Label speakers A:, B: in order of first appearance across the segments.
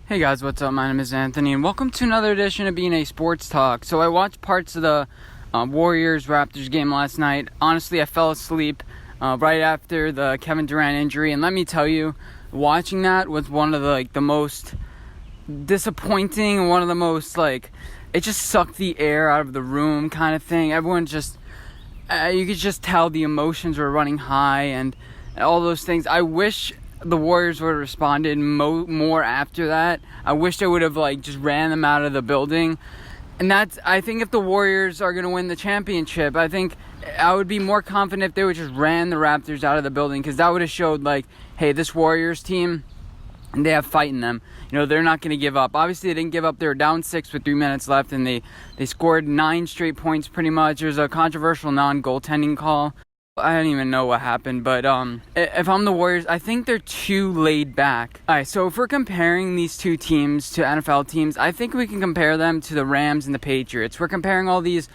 A: Hey guys, what's up? My name is Anthony, and welcome to another edition of Being a Sports Talk. So I watched parts of the Warriors-Raptors game last night. Honestly, I fell asleep right after the Kevin Durant injury, and let me tell you, watching that was one of the most disappointing, one of the most it just sucked the air out of the room kind of thing. Everyone just, you could just tell the emotions were running high and all those things. I wish the Warriors would have responded more after that. I wish they would have just ran them out of the building. And I think if the Warriors are going to win the championship, I think I would be more confident if they would just ran the Raptors out of the building, because that would have showed hey, this Warriors team, and they have fight in them. They're not going to give up. Obviously, they didn't give up. They were down 6 with 3 minutes left, and they scored 9 straight points pretty much. There's a controversial non-goaltending call. I don't even know what happened, but if I'm the Warriors, I think they're too laid back. Alright, so if we're comparing these two teams to NFL teams, I think we can compare them to the Rams and the Patriots. We're comparing all these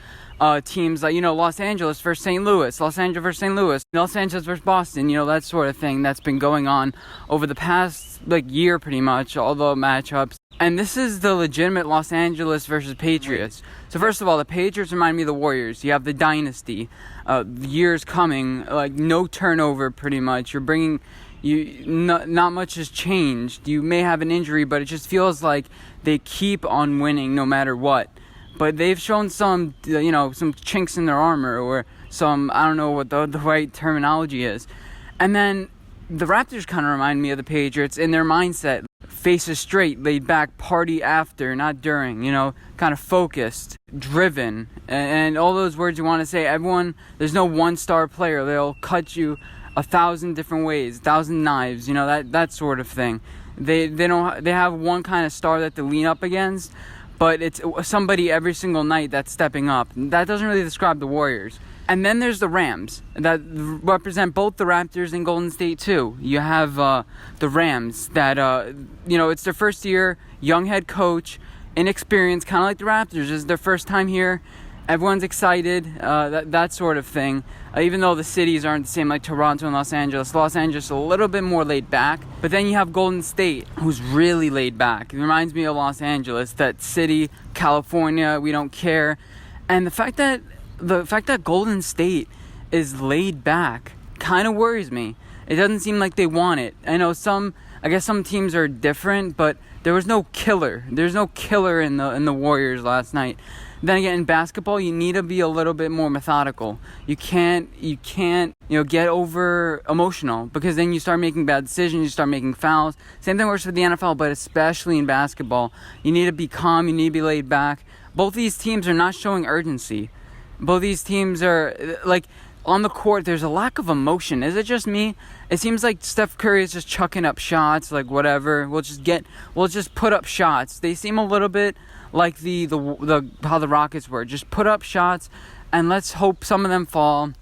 A: teams Los Angeles versus St. Louis, Los Angeles versus St. Louis, Los Angeles versus Boston, that sort of thing that's been going on over the past year pretty much, all the matchups. And this is the legitimate Los Angeles versus Patriots. So first of all, the Patriots remind me of the Warriors. You have the dynasty, years coming, no turnover pretty much. You're bringing, not much has changed. You may have an injury, but it just feels like they keep on winning no matter what. But they've shown some, some chinks in their armor, or some, I don't know what the right terminology is. And then the Raptors kind of remind me of the Patriots in their mindset. Faces straight, laid back, party after, not during, kind of focused, driven, and all those words you want to say. Everyone, there's no one-star player. They'll cut you 1,000 different ways, 1,000 knives, that sort of thing. They have one kind of star that they lean up against, but it's somebody every single night that's stepping up. That doesn't really describe the Warriors. And then there's the Rams that represent both the Raptors and Golden State too. You have the Rams that, it's their first year, young head coach, inexperienced, kind of like the Raptors. It's their first time here. Everyone's excited, that sort of thing. Even though the cities aren't the same like Toronto and Los Angeles. Los Angeles a little bit more laid back. But then you have Golden State, who's really laid back. It reminds me of Los Angeles, that city, California, we don't care. And the fact that Golden State is laid back kind of worries me. It doesn't seem like they want it. I guess some teams are different, but there was no killer. There's no killer in the Warriors last night. Then again, in basketball, you need to be a little bit more methodical. You can't get over emotional, because then you start making bad decisions, you start making fouls. Same thing works for the NFL, but especially in basketball. You need to be calm, you need to be laid back. Both these teams are not showing urgency. Both these teams are, on the court, there's a lack of emotion. Is it just me? It seems like Steph Curry is just chucking up shots, whatever. We'll just put up shots. They seem a little bit like how the Rockets were. Just put up shots, and let's hope some of them fall.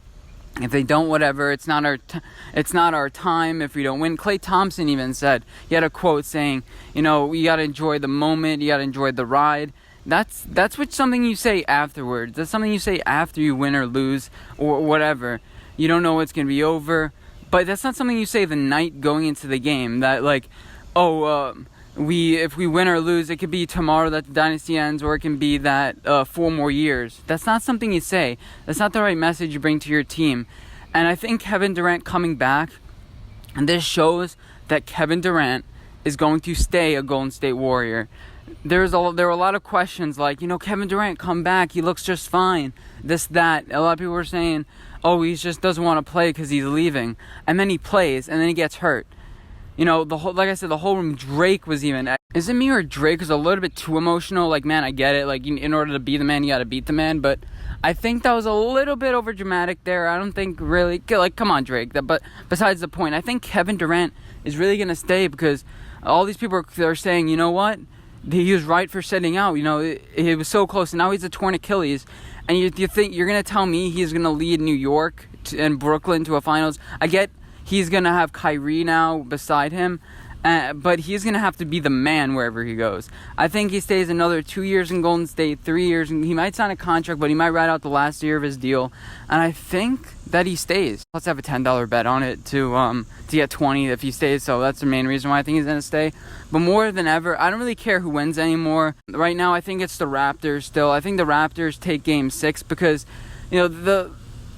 A: If they don't, whatever. It's not our time if we don't win. Klay Thompson even said, he had a quote saying, you got to enjoy the moment, you got to enjoy the ride. That's something you say afterwards. That's something you say after you win or lose or whatever. You don't know what's going to be over. But that's not something you say the night going into the game. That if we win or lose, it could be tomorrow that the dynasty ends, or it can be that 4 more years. That's not something you say. That's not the right message you bring to your team. And I think Kevin Durant coming back, and this shows that Kevin Durant is going to stay a Golden State Warrior. There were a lot of questions Kevin Durant, come back, he looks just fine, this, that. A lot of people were saying, he just doesn't want to play because he's leaving. And then he plays, and then he gets hurt. Like I said, the whole room, Drake was even, is it me or Drake was a little bit too emotional? Man, I get it, in order to be the man, you got to beat the man. But I think that was a little bit over dramatic there. I don't think really, come on, Drake. But besides the point, I think Kevin Durant is really going to stay, because all these people are saying, you know what? He was right for sitting out. He was so close, and now he's a torn Achilles. And you think you're going to tell me he's going to lead New York and Brooklyn to a finals? I get he's going to have Kyrie now beside him, But he's going to have to be the man wherever he goes. I think he stays another 2 years in Golden State, 3 years. He might sign a contract, but he might ride out the last year of his deal. And I think that he stays. Let's have a $10 bet on it to get 20 if he stays. So that's the main reason why I think he's going to stay. But more than ever, I don't really care who wins anymore. Right now, I think it's the Raptors still. I think the Raptors take Game 6 because, the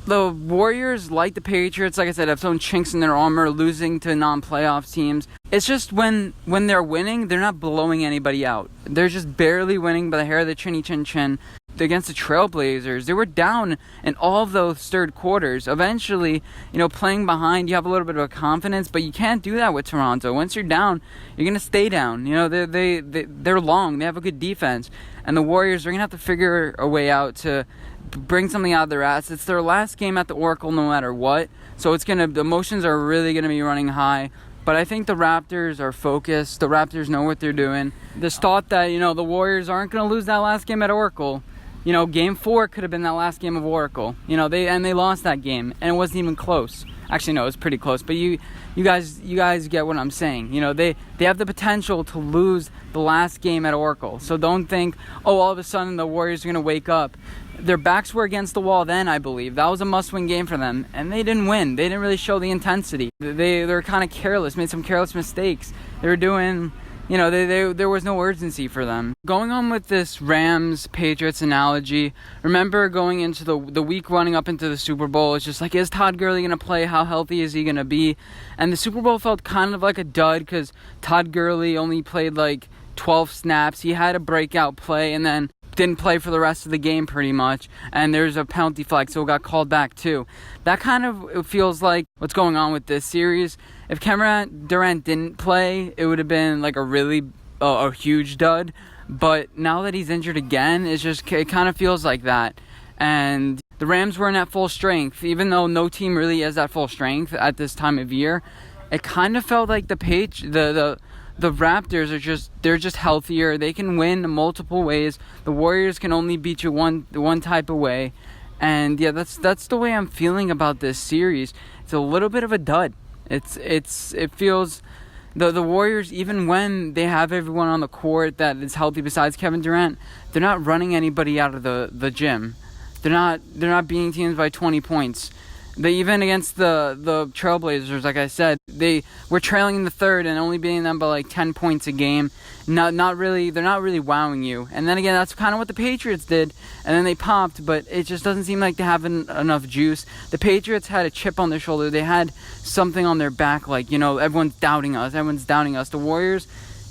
A: Warriors, like the Patriots, like I said, have some chinks in their armor, losing to non-playoff teams. It's just when they're winning, they're not blowing anybody out. They're just barely winning by the hair of the chinny chin chin. Against the Trailblazers, they were down in all of those third quarters. Eventually, playing behind, you have a little bit of a confidence, but you can't do that with Toronto. Once you're down, you're going to stay down. They're long. They have a good defense. And the Warriors are going to have to figure a way out to bring something out of their ass. It's their last game at the Oracle no matter what. So the emotions are really going to be running high. But I think the Raptors are focused. The Raptors know what they're doing. This thought that, the Warriors aren't going to lose that last game at Oracle. Game 4 could have been that last game of Oracle. They lost that game, and it wasn't even close. Actually, no, it was pretty close. But you guys get what I'm saying. They have the potential to lose the last game at Oracle. So don't think, all of a sudden the Warriors are going to wake up. Their backs were against the wall then, I believe. That was a must-win game for them, and they didn't win. They didn't really show the intensity. They were kind of careless, made some careless mistakes. They were doing... there was no urgency for them. Going on with this Rams-Patriots analogy, remember going into the week running up into the Super Bowl, it's just like, is Todd Gurley going to play? How healthy is he going to be? And the Super Bowl felt kind of like a dud because Todd Gurley only played like 12 snaps. He had a breakout play and then didn't play for the rest of the game pretty much, and there's a penalty flag, so it got called back too. That kind of feels like what's going on with this series. If Kevin Durant didn't play, it would have been like a huge dud, but now that he's injured again, it kind of feels like that. And the Rams weren't at full strength, even though no team really is at full strength at this time of year. It kind of felt like the Raptors they're just healthier. They can win multiple ways. The Warriors can only beat you one type of way. And yeah, that's the way I'm feeling about this series. It's a little bit of a dud. It feels the Warriors, even when they have everyone on the court that is healthy besides Kevin Durant, they're not running anybody out of the gym. They're not beating teams by 20 points. They even against the Trailblazers, like I said, they were trailing in the third and only beating them by like 10 points a game. They're not really wowing you. And then again, that's kind of what the Patriots did. And then they popped, but it just doesn't seem like they have enough juice. The Patriots had a chip on their shoulder. They had something on their back, like, everyone's doubting us. The Warriors,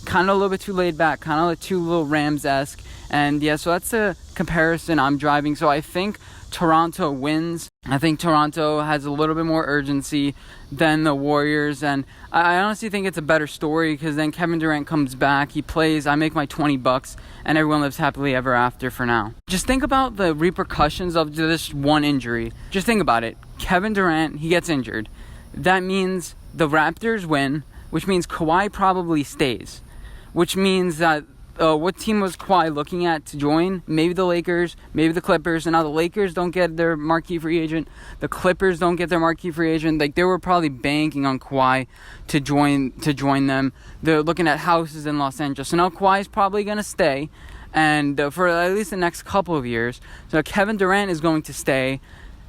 A: kind of a little bit too laid back, kind of like too little Rams-esque. And yeah, so that's the comparison I'm driving. So I think Toronto wins. I think Toronto has a little bit more urgency than the Warriors, and I honestly think it's a better story because then Kevin Durant comes back, he plays, I make my $20, and everyone lives happily ever after for now. Just think about the repercussions of this one injury. Just think about it. Kevin Durant, he gets injured. That means the Raptors win, which means Kahwi probably stays, which means that what team was Kawhi looking at to join? Maybe the Lakers, maybe the Clippers. And now the Lakers don't get their marquee free agent. The Clippers don't get their marquee free agent. Like, they were probably banking on Kawhi to join them. They're looking at houses in Los Angeles. So now Kawhi's probably going to stay, and for at least the next couple of years. So Kevin Durant is going to stay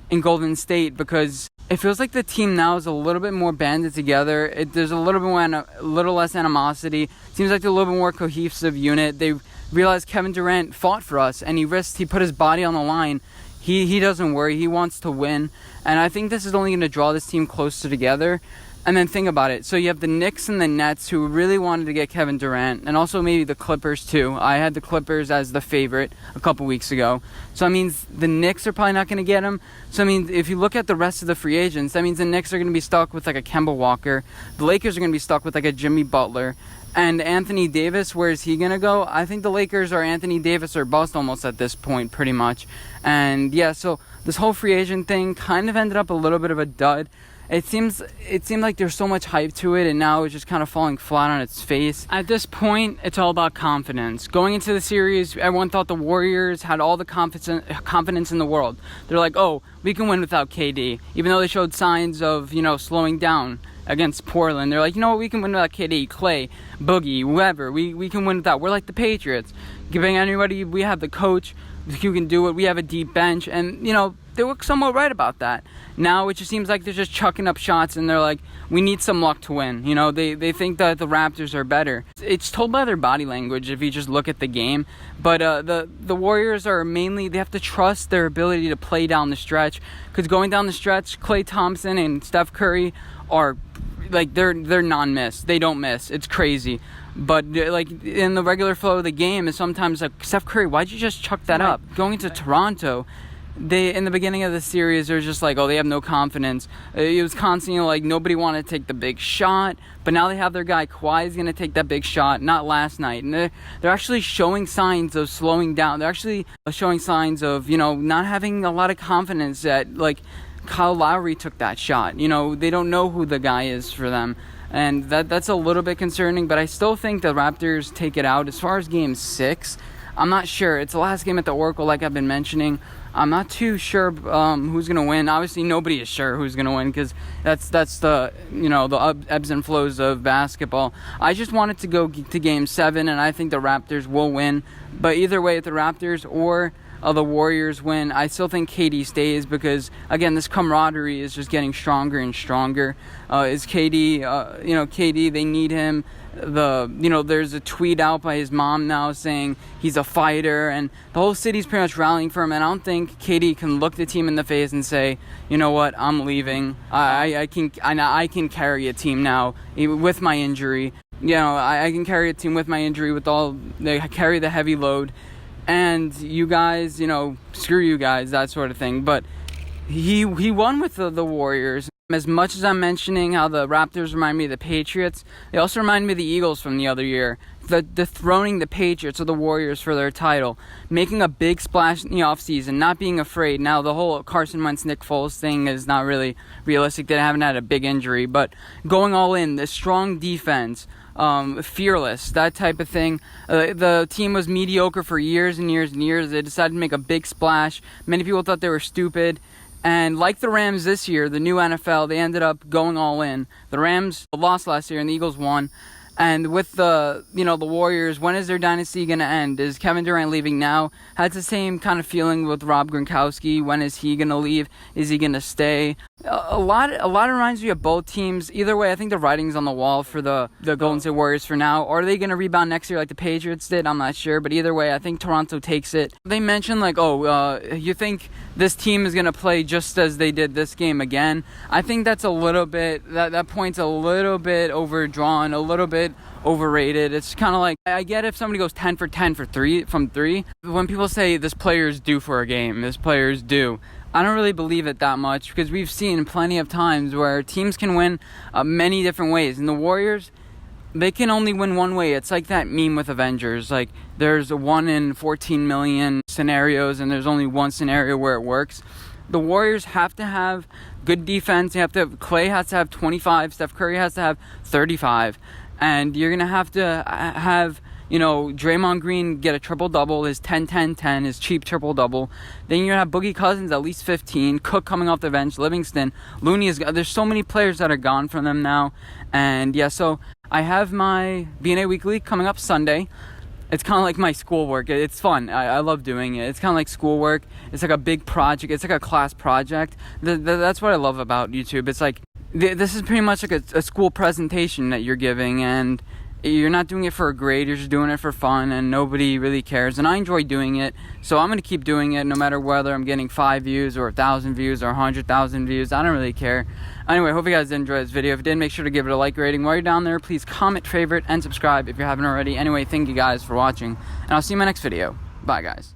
A: in Golden State because it feels like the team now is a little bit more banded together. There's a little less animosity. Seems like they're a little bit more cohesive unit. They realize Kevin Durant fought for us, and he put his body on the line. He doesn't worry. He wants to win. And I think this is only going to draw this team closer together. And then think about it. So you have the Knicks and the Nets who really wanted to get Kevin Durant, and also maybe the Clippers too. I had the Clippers as the favorite a couple weeks ago. So that means the Knicks are probably not going to get him. So I mean, if you look at the rest of the free agents, that means the Knicks are going to be stuck with like a Kemba Walker. The Lakers are going to be stuck with like a Jimmy Butler. And Anthony Davis, where is he going to go? I think the Lakers are Anthony Davis or bust almost at this point, pretty much. And yeah, so this whole free agent thing kind of ended up a little bit of a dud. It seemed like there's so much hype to it, and now it's just kind of falling flat on its face. At this point, it's all about confidence. Going into the series, everyone thought the Warriors had all the confidence in the world. They're like, oh, we can win without KD, even though they showed signs of, slowing down. against Portland. They're like, you know what, we can win without KD, Clay, Boogie, whoever. We can win without. We're like the Patriots. Giving anybody, we have the coach who can do it. We have a deep bench, and they were somewhat right about that. Now it just seems like they're just chucking up shots, and they're like, we need some luck to win. They think that the Raptors are better. It's told by their body language if you just look at the game. But the Warriors are mainly, they have to trust their ability to play down the stretch, because going down the stretch, Klay Thompson and Steph Curry are like, they're non-miss. They don't miss. It's crazy. But like in the regular flow of the game, is sometimes like, Steph Curry, why'd you just chuck that up? Going to Toronto, they, in the beginning of the series, they're just like, oh, they have no confidence. It was constantly like, nobody wanted to take the big shot. But now they have their guy Kahwi is going to take that big shot. Not last night. And they're actually showing signs of slowing down. They're actually showing signs of not having a lot of confidence that, like, Kyle Lowry took that shot. They don't know who the guy is for them. And that's a little bit concerning, but I still think the Raptors take it out. As far as Game 6, I'm not sure. It's the last game at the Oracle, like I've been mentioning. I'm not too sure who's going to win. Obviously, nobody is sure who's going to win, because that's the the ebbs and flows of basketball. I just wanted to go to Game 7, and I think the Raptors will win. But either way, if the Raptors or the Warriors win, I still think KD stays, because again, this camaraderie is just getting stronger and stronger. Is KD, KD, they need him. There's a tweet out by his mom now saying he's a fighter, and the whole city's pretty much rallying for him. And I don't think KD can look the team in the face and say, you know what, I'm leaving. I can carry a team now with my injury. I can carry a team with my injury, they carry the heavy load. And you guys, screw you guys, that sort of thing. But he won with the Warriors. As much as I'm mentioning how the Raptors remind me of the Patriots, they also remind me of the Eagles from the other year. Dethroning the Patriots or the Warriors for their title. Making a big splash in the offseason, not being afraid. Now, the whole Carson Wentz, Nick Foles thing is not really realistic. They haven't had a big injury. But going all in, the strong defense, fearless, that type of thing. The team was mediocre for years and years and years. They decided to make a big splash. Many people thought they were stupid. And like the Rams this year, the new NFL, they ended up going all in. The Rams lost last year and the Eagles won. And with the Warriors, when is their dynasty going to end? Is Kevin Durant leaving now? Had the same kind of feeling with Rob Gronkowski. When is he going to leave? Is he going to stay? A lot reminds me of both teams. Either way, I think the writing's on the wall for the Golden State Warriors for now. Or are they going to rebound next year like the Patriots did? I'm not sure. But either way, I think Toronto takes it. They mentioned you think this team is going to play just as they did this game again? I think that's a little bit, that point's a little bit overdrawn, a little bit overrated. It's kind of like, I get if somebody goes 10 for 10 from three. When people say this player's due for a game, this player's due, I don't really believe it that much, because we've seen plenty of times where teams can win many different ways. And the Warriors, they can only win one way. It's like that meme with Avengers. Like, there's a 1 in 14 million scenarios, and there's only one scenario where it works. The Warriors have to have good defense. Clay has to have 25. Steph Curry has to have 35. And you're going to have Draymond Green get a triple-double, his 10-10-10, his cheap triple-double. Then you're going to have Boogie Cousins at least 15, Cook coming off the bench, Livingston, Looney there's so many players that are gone from them now. And yeah, so I have my BNA Weekly coming up Sunday. It's kind of like my schoolwork. It's fun. I love doing it. It's kind of like schoolwork. It's like a big project. It's like a class project. That's what I love about YouTube. It's like, this is pretty much like a school presentation that you're giving, and you're not doing it for a grade, you're just doing it for fun, and nobody really cares. And I enjoy doing it, so I'm going to keep doing it no matter whether I'm getting 5 views or 1,000 views or 100,000 views. I don't really care. Anyway, hope you guys did enjoy this video. If you did, make sure to give it a like rating. While you're down there, please comment, favorite, and subscribe if you haven't already. Anyway, thank you guys for watching, and I'll see you in my next video. Bye, guys.